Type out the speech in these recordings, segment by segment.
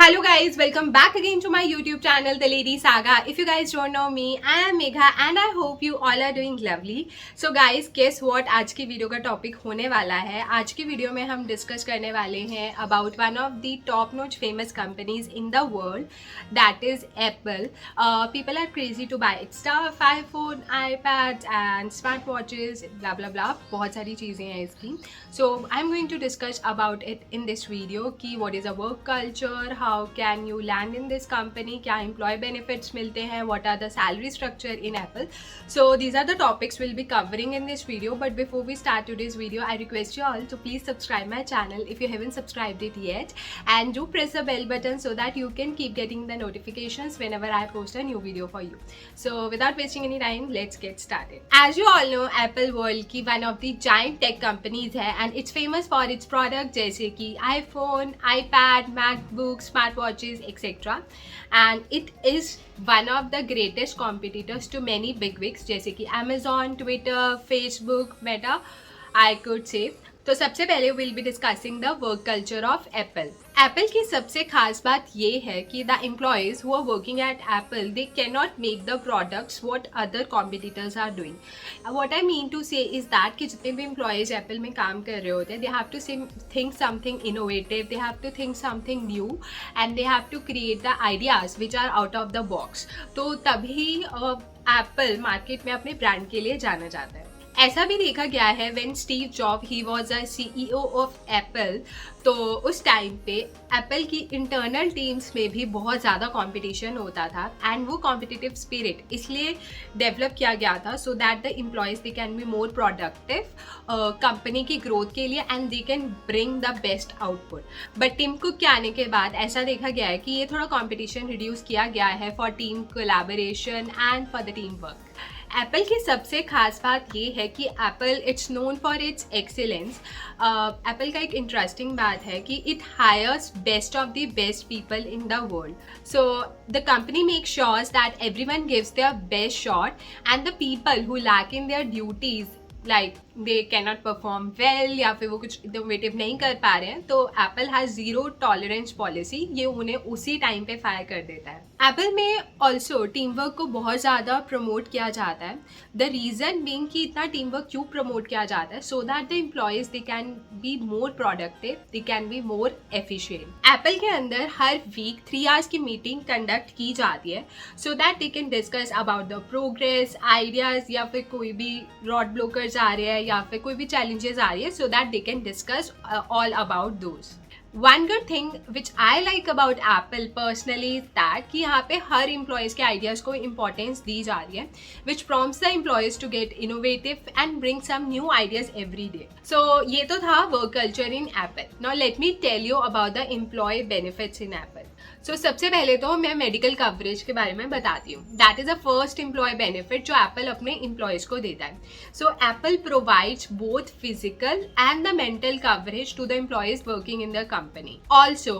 Hello guys, welcome back again to my YouTube channel The Lady Saga. If you guys don't know me, I am Megha and I hope you all are doing lovely. So guys, guess what? आज की video का topic होने वाला है. आज की video में हम डिस्कस करने वाले हैं about one of the top notch famous companies in the world, that is Apple. People are crazy to buy its stuff, iPhone, iPads and smartwatches, blah blah blah. बहुत सारी चीज़ें हैं इसकी. So I'm going to discuss about it in this video कि what is a work culture, how can you land in this company, क्या employee benefits मिलते हैं, what are the salary structure in Apple. So these are the topics we'll be covering in this video. But before we start today's video, I request you all to please subscribe my channel if you haven't subscribed it yet, and do press the bell button so that you can keep getting the notifications whenever I post a new video for you. So without wasting any time, let's get started. As you all know, Apple world की one of the giant tech companies है and it's famous for its product जैसे कि iPhone, iPad, MacBook, smartwatches, etc. And it is one of the greatest competitors to many bigwigs जैसे कि Amazon, Twitter, Facebook, Meta, I could say. तो सबसे पहले will be discussing the work culture of Apple. Apple की सबसे खास बात ये है कि the employees who are working at Apple they can not make the products what other competitors are doing. What I mean to say is that कि जितने भी एम्प्लॉयज एप्पल में काम कर रहे होते हैं, they have to think something innovative, they have to think something new and they have to create the ideas which are out of the box. तो तभी एप्पल मार्केट में अपने ब्रांड के लिए जाना जाता है. ऐसा भी देखा गया है when Steve job he was a CEO of Apple, तो उस टाइम पे एप्पल की इंटरनल टीम्स में भी बहुत ज़्यादा कंपटीशन होता था एंड वो कॉम्पिटिटिव स्पिरिट इसलिए डेवलप किया गया था so that the employees they can be more productive company की ग्रोथ के लिए and they can bring the best output. But Tim Cook के आने के बाद ऐसा देखा गया है कि ये थोड़ा कॉम्पिटिशन रिड्यूस किया गया है for team collaboration and for the team work. Apple की सबसे खास बात ये है कि Apple it's known for its excellence. Apple का एक इंटरेस्टिंग बात है कि it hires best of the best people in the world. So the company make sures that everyone gives their best shot and the people who lack in their duties like they can not perform well या फिर वो कुछ innovative नहीं कर पा रहे हैं, तो Apple has zero tolerance policy. ये उन्हें उसी टाइम पे फायर कर देता है. एप्पल में ऑल्सो टीम वर्क को बहुत ज़्यादा प्रमोट किया जाता है. द रीज़न बीइंग कि इतना टीम वर्क क्यों प्रमोट किया जाता है, so that the employees they can be more productive, they can be more efficient. Apple के अंदर हर वीक 3 आवर्स की मीटिंग कंडक्ट की जाती है so that they can discuss about the progress, ideas या फिर कोई भी रॉड ब्लोकर्स आ रहे हैं या फिर कोई भी चैलेंजेस आ रही है, so that they can discuss all about those. One good thing which I like about Apple personally is that कि यहाँ पे हर employees के ideas को importance दी जा रही है, which prompts the employees to get innovative and bring some new ideas every day. So ये तो था work culture in Apple. Now let me tell you about the employee benefits in Apple. So सबसे पहले तो मैं medical coverage के बारे में बताती हूँ. That is a first employ benefit जो एप्पल अपने एम्प्लॉयज़ को देता है. So Apple provides both physical and the mental coverage to the employees working in the company. Also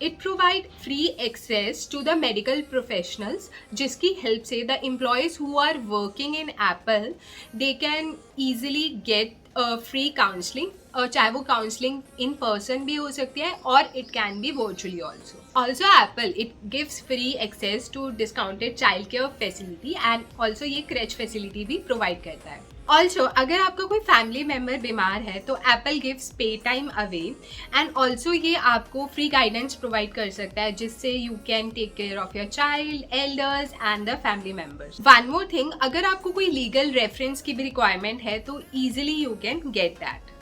it provide free access to the medical professionals जिसकी help से the employees who are working in Apple they can easily get free counselling. चाहे वो counselling in person भी हो सकती है और it can be virtually also. Also Apple it gives free access to discounted child care facility and also ये creche facility भी provide करता है. ऑल्सो अगर आपका कोई फैमिली मेम्बर बीमार है तो Apple gives pay time away and also ये आपको फ्री गाइडेंस प्रोवाइड कर सकता है जिससे you can take care of your child, elders and the family members. One more thing, अगर आपको कोई लीगल रेफरेंस की भी रिक्वायरमेंट है तो easily you can get that.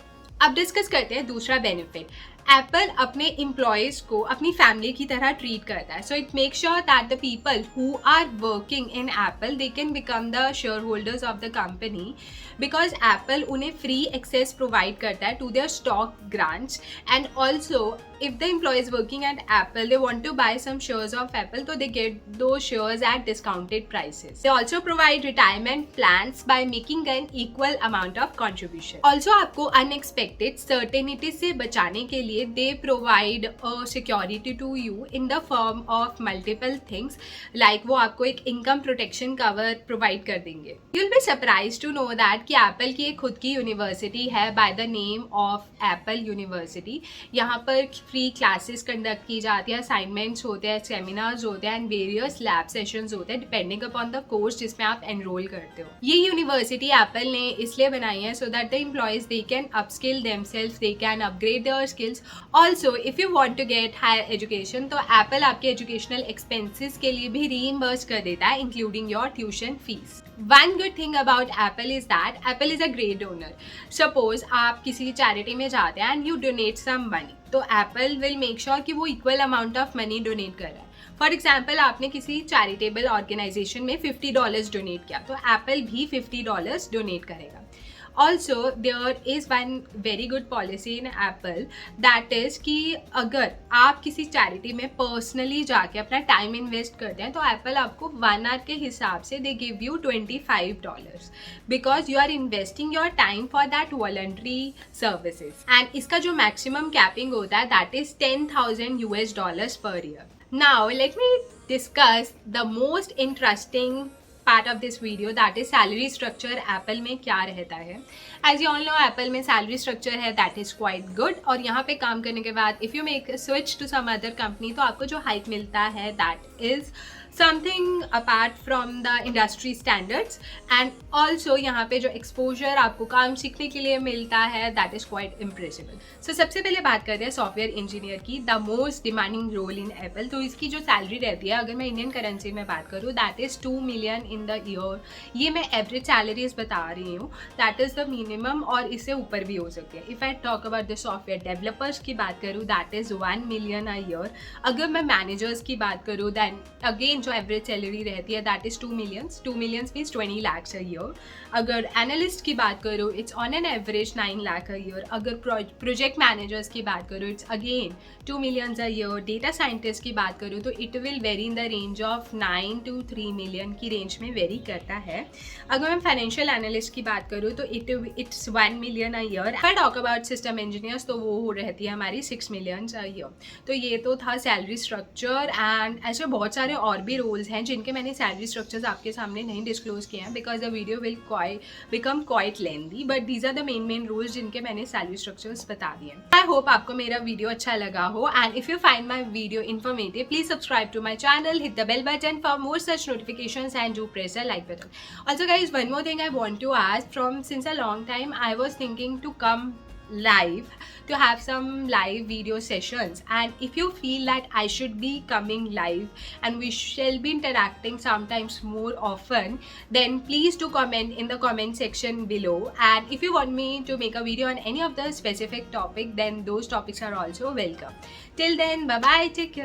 अब डिस्कस करते हैं दूसरा बेनिफिट. एप्पल अपने एम्प्लॉयज़ को अपनी फैमिली की तरह ट्रीट करता है. So it make sure that the people who are working in Apple they can become the share holders of the company because Apple उन्हें फ्री एक्सेस प्रोवाइड करता है to their stock grants and also if the employee is working at Apple, they want to buy some shares of Apple, so they get those shares at discounted prices. They also provide retirement plans by making an equal amount of contribution. Also आपको unexpected certainty से बचाने के लिए they provide a security to you in the form of multiple things, like वो आपको एक income protection cover provide कर देंगे. You'll be surprised to know that कि Apple की एक खुद की यूनिवर्सिटी है by the name of Apple University. यहाँ पर फ्री क्लासेस कंडक्ट की जाती है, असाइनमेंट्स होते हैं, सेमिनार्स होते हैं एंड वेरियस लैब सेशंस होते हैं डिपेंडिंग अपॉन द कोर्स जिसमें आप एनरोल करते हो। ये यूनिवर्सिटी एप्पल ने इसलिए बनाई है so that the employees they can upskill themselves, they can upgrade their skills. Also if you want to get higher education तो एप्पल आपके एजुकेशनल एक्सपेंसेस के लिए भी रीइंबर्स कर देता है including your tuition fees. One good thing about Apple is that Apple is a great donor. Suppose आप किसी चैरिटी में जाते हैं and you donate some money, तो Apple will make sure कि वो equal amount of money donate कर रहा है। फॉर एग्जाम्पल आपने किसी चैरिटेबल ऑर्गेनाइजेशन में $50 डोनेट किया तो एप्पल भी $50 डोनेट करेगा। Also there is one very good policy in Apple that is कि अगर आप किसी चैरिटी में पर्सनली जाके अपना टाइम इन्वेस्ट करते हैं तो एप्पल आपको 1 आवर के हिसाब से they give you $25 because you are investing your time for that voluntary services. And इसका जो मैक्सिमम कैपिंग होता है that is $10,000 per year. Now let me discuss the most interesting part of this video, that is salary structure Apple में क्या रहता है। As you all know Apple में salary structure है that is quite good, और यहाँ पे काम करने के बाद if you make a switch to some other company तो आपको जो हाइक मिलता है that is something apart from the industry standards, and also यहाँ पे जो exposure आपको काम सीखने के लिए मिलता है that is quite impressive। So सबसे पहले बात करते हैं सॉफ्टवेयर इंजीनियर की, the most demanding role in Apple। तो इसकी जो सैलरी रहती है अगर मैं इंडियन करेंसी में बात करूँ that is 2 million in the year। ये मैं एवरेज सैलरीज बता रही हूँ, that is the minimum, और इससे ऊपर भी हो सकती है। If I talk about the software developers की बात करूँ that is 1 million a year। अगर मैं मैनेजर्स की बात करूँ then again जो एवरेज सैलरी रहती है that is 2 millions means 20 lakhs a year। अगर एनालिस्ट की बात करो it's on an average 9 lakh a year। अगर प्रोजेक्ट मैनेजर्स की बात करो it's again 2 million a year। Data scientist की बात करूँ तो it will very in the range of 9 to 3 million की रेंज में वेरी करता है। अगर मैं फाइनेंशियल एनालिस्ट की बात करूँ तो इट्स 1 million a year। अगर टॉक अबाउट सिस्टम इंजीनियर्स तो वो रहती है हमारी 6 million a year। तो ये तो था सैलरी स्ट्रक्चर, एंड ऐसे बहुत सारे और भी रोल्स हैं जिनके मैंने सैलरी स्ट्रक्चर्स आपके सामने नहीं डिस्क्लोज किए हैं because the video will become quite lengthy, but these are the main rules जिनके मैंने सैलरी स्ट्रक्चर्स बता दिए। आई होप आपको मेरा वीडियो अच्छा लगा हो, and if you find my video informative please subscribe to my channel, hit the bell button for more such notifications and do press the like button. Also guys, one more thing I want to ask, from since a long time I was thinking to come live to have some live video sessions, and if you feel that I should be coming live and we shall be interacting sometimes more often, then please do comment in the comment section below, and if you want me to make a video on any of the specific topic then those topics are also welcome. Till then, bye bye, take care.